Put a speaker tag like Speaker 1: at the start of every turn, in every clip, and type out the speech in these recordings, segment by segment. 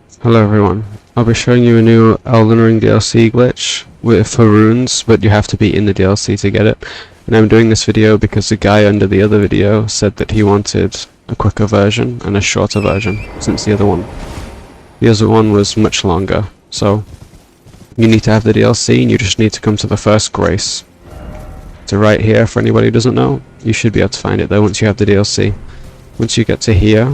Speaker 1: Hello everyone, I'll be showing you a new Elden Ring DLC glitch for runes, but you have to be in the DLC to get it. And I'm doing this video because the guy under the other video said that he wanted a quicker version and a shorter version, since the other one was much longer. So you need to have the DLC and you just need to come to the first grace. So right here, for anybody who doesn't know, you should be able to find it though once you have the DLC. Once you get to here,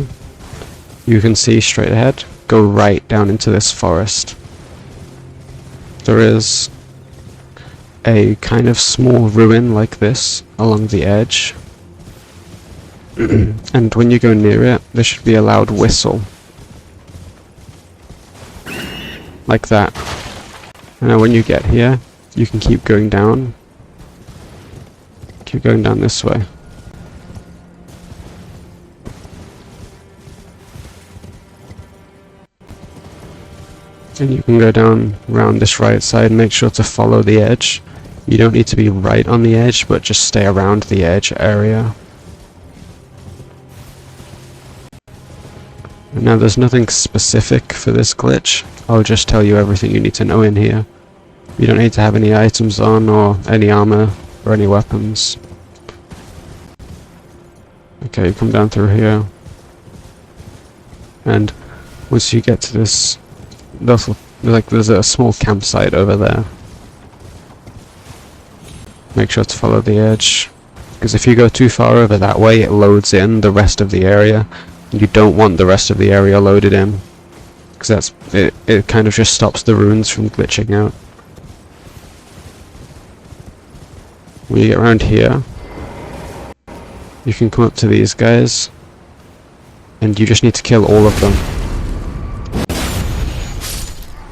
Speaker 1: you can see straight ahead. Go right down into this forest. There is a kind of small ruin like this along the edge. And when you go near it, there should be a loud whistle. Like that. And now when you get here, you can keep going down. Keep going down this way. And you can go down around this right side, make sure to follow the edge. You don't need to be right on the edge, but just stay around the edge area. And now there's nothing specific for this glitch. I'll just tell you everything you need to know in here. You don't need to have any items on, or any armor, or any weapons. Okay, you come down through here. And once you get to this, there's a small campsite over there. Make sure to follow the edge, because if you go too far over that way, it loads in the rest of the area, and you don't want the rest of the area loaded in, because it kind of just stops the runes from glitching out. When you get around here, you can come up to these guys, and you just need to kill all of them.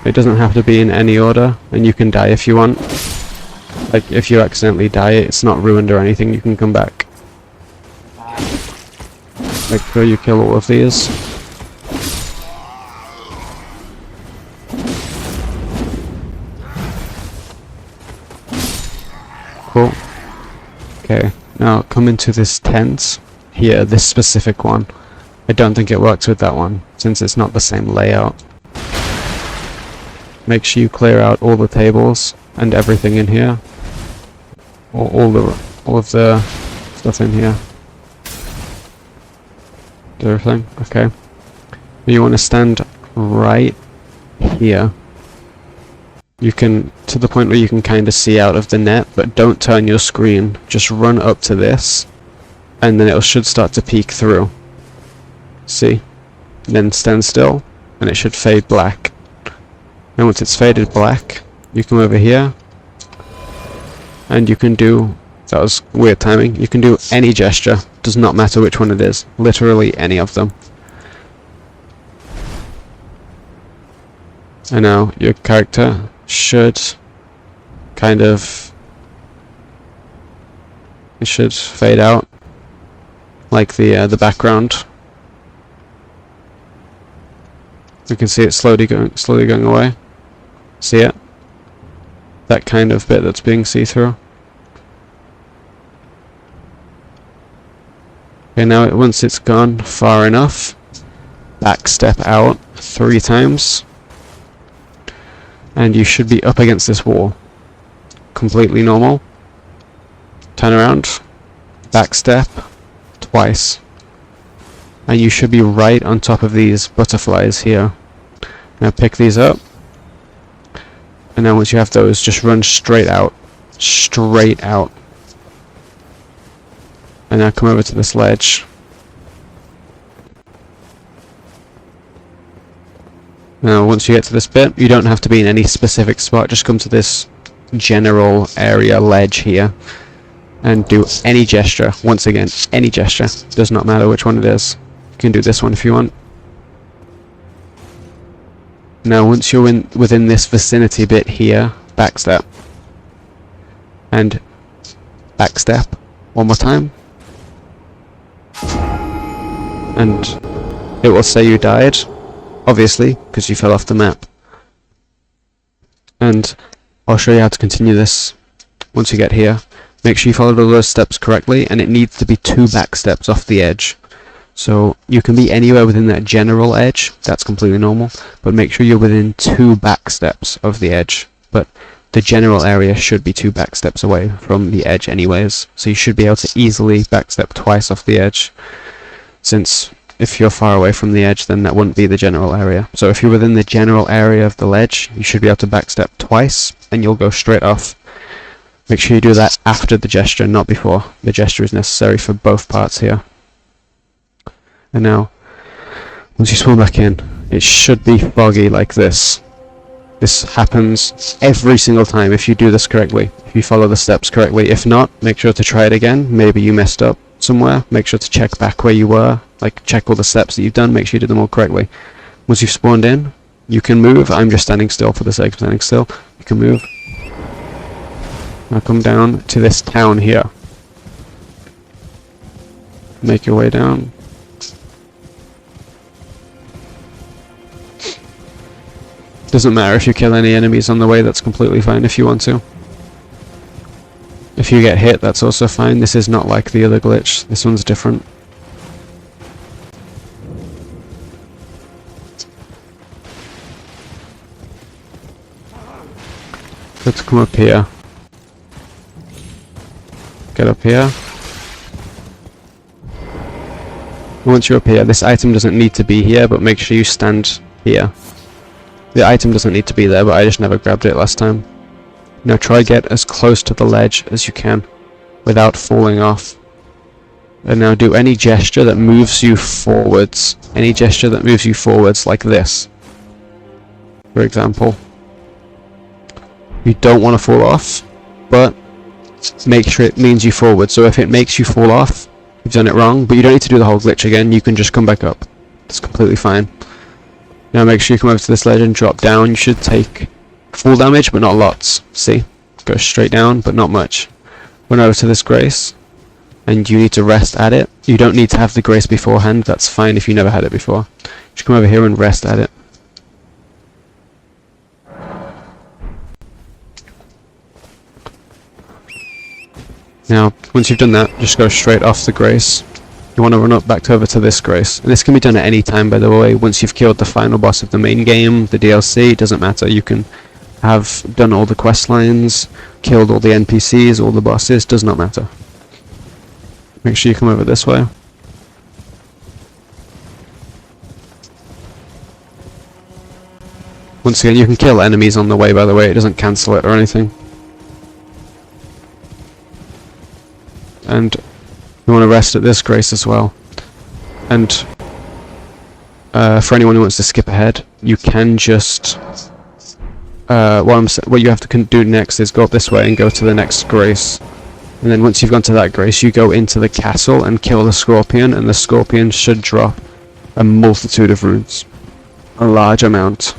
Speaker 1: It doesn't have to be in any order, and you can die if you want. Like, if you accidentally die, it's not ruined or anything, you can come back. Make sure you kill all of these. Cool. Okay, now come into this tent. Here, this specific one. I don't think it works with that one, since it's not the same layout. Make sure you clear out all the tables and everything in here. All of the stuff in here. Everything? Okay. You want to stand right here. You can, to the point where you can kind of see out of the net, but don't turn your screen. Just run up to this, and then it should start to peek through. See? And then stand still, and it should fade black. And once it's faded black, you come over here, and you can do, that was weird timing, you can do any gesture, does not matter which one it is, literally any of them. And now your character should kind of, it should fade out, like the background. You can see it slowly going away. See it? That kind of bit that's being see-through. Okay, now once it's gone far enough, back step out 3 times, and you should be up against this wall. Completely normal. Turn around, back step twice, and you should be right on top of these butterflies here. Now pick these up. And then once you have those, just run straight out. Straight out. And now come over to this ledge. Now once you get to this bit, you don't have to be in any specific spot, just come to this general area ledge here. And do any gesture. Once again, any gesture. Does not matter which one it is. You can do this one if you want. Now once you're within this vicinity bit here, backstep. And backstep one more time. And it will say you died, obviously, because you fell off the map. And I'll show you how to continue this once you get here. Make sure you follow all those steps correctly, and it needs to be 2 back steps off the edge. So you can be anywhere within that general edge, that's completely normal, but make sure you're within 2 back steps of the edge. But the general area should be 2 back steps away from the edge anyways, so you should be able to easily backstep twice off the edge, since if you're far away from the edge then that wouldn't be the general area. So if you're within the general area of the ledge, you should be able to backstep twice and you'll go straight off. Make sure you do that after the gesture, not before. The gesture is necessary for both parts here. And now, once you spawn back in, it should be foggy like this. This happens every single time if you do this correctly, if you follow the steps correctly. If not, make sure to try it again. Maybe you messed up somewhere. Make sure to check back where you were, like check all the steps that you've done, make sure you did them all correctly. Once you've spawned in, you can move. I'm just standing still for the sake of standing still. You can move. Now come down to this town here. Make your way down. Doesn't matter if you kill any enemies on the way, that's completely fine if you want to. If you get hit, that's also fine. This is not like the other glitch. This one's different. Let's come up here. Get up here. Once you're up here, this item doesn't need to be here, but make sure you stand here. The item doesn't need to be there, but I just never grabbed it last time. Now try get as close to the ledge as you can, without falling off. And now do any gesture that moves you forwards. Any gesture that moves you forwards, like this. For example. You don't want to fall off, but make sure it means you forward. So if it makes you fall off, you've done it wrong, but you don't need to do the whole glitch again, you can just come back up. It's completely fine. Now make sure you come over to this ledge and drop down. You should take full damage, but not lots. See? Go straight down, but not much. Run over to this grace, and you need to rest at it. You don't need to have the grace beforehand, that's fine if you never had it before. Just come over here and rest at it. Now, once you've done that, just go straight off the grace. You want to run up back over to this grace. And this can be done at any time, by the way. Once you've killed the final boss of the main game, the DLC, it doesn't matter. You can have done all the quest lines, killed all the NPCs, all the bosses, does not matter. Make sure you come over this way. Once again, you can kill enemies on the way, by the way. It doesn't cancel it or anything. And you want to rest at this grace as well. And for anyone who wants to skip ahead, you can just what you have to do next is go up this way and go to the next grace. And then once you've gone to that grace, you go into the castle and kill the scorpion, and the scorpion should drop a multitude of runes. A large amount.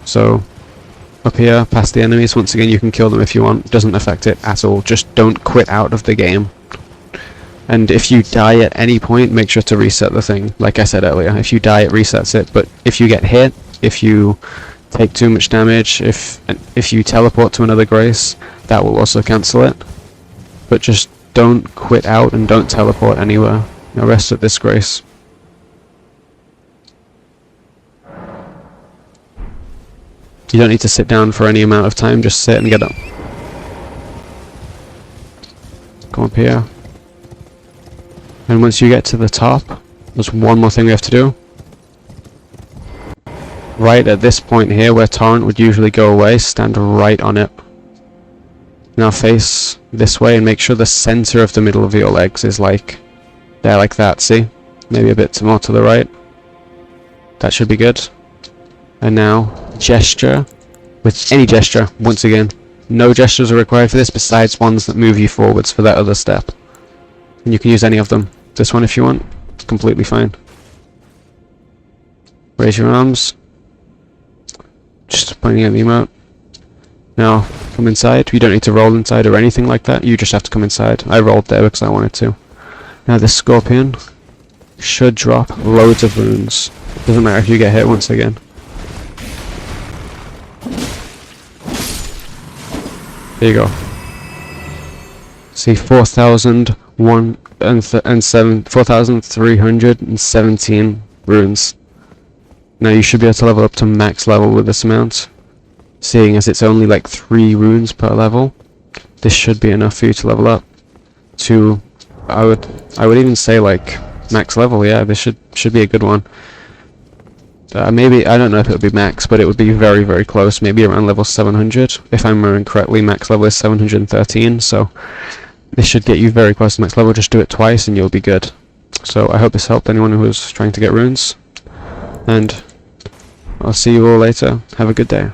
Speaker 1: So up here, past the enemies, once again you can kill them if you want, doesn't affect it at all, just don't quit out of the game. And if you die at any point, make sure to reset the thing, like I said earlier. If you die, it resets it, but if you get hit, if you take too much damage, if you teleport to another grace, that will also cancel it. But just don't quit out and don't teleport anywhere. Now rest at this grace. You don't need to sit down for any amount of time, just sit and get up. Come up here. And once you get to the top, there's one more thing we have to do. Right at this point here, where torrent would usually go away, stand right on it. Now face this way and make sure the center of the middle of your legs is like there, like that, see? Maybe a bit more to the right. That should be good. And now, gesture. With any gesture, once again. No gestures are required for this besides ones that move you forwards for that other step. And you can use any of them. This one if you want, it's completely fine. Raise your arms. Just pointing at the emote. Now, come inside. You don't need to roll inside or anything like that, you just have to come inside. I rolled there because I wanted to. Now this scorpion should drop loads of runes. Doesn't matter if you get hit once again. There you go. See, 4,100 4,317 runes. Now you should be able to level up to max level with this amount. Seeing as it's only like 3 runes per level, this should be enough for you to level up to, I would even say like max level. Yeah, this should be a good one. Maybe, I don't know if it would be max, but it would be very, very close, maybe around level 700. If I'm remembering correctly, max level is 713, so this should get you very close to max level. Just do it twice and you'll be good. So I hope this helped anyone who was trying to get runes, and I'll see you all later. Have a good day.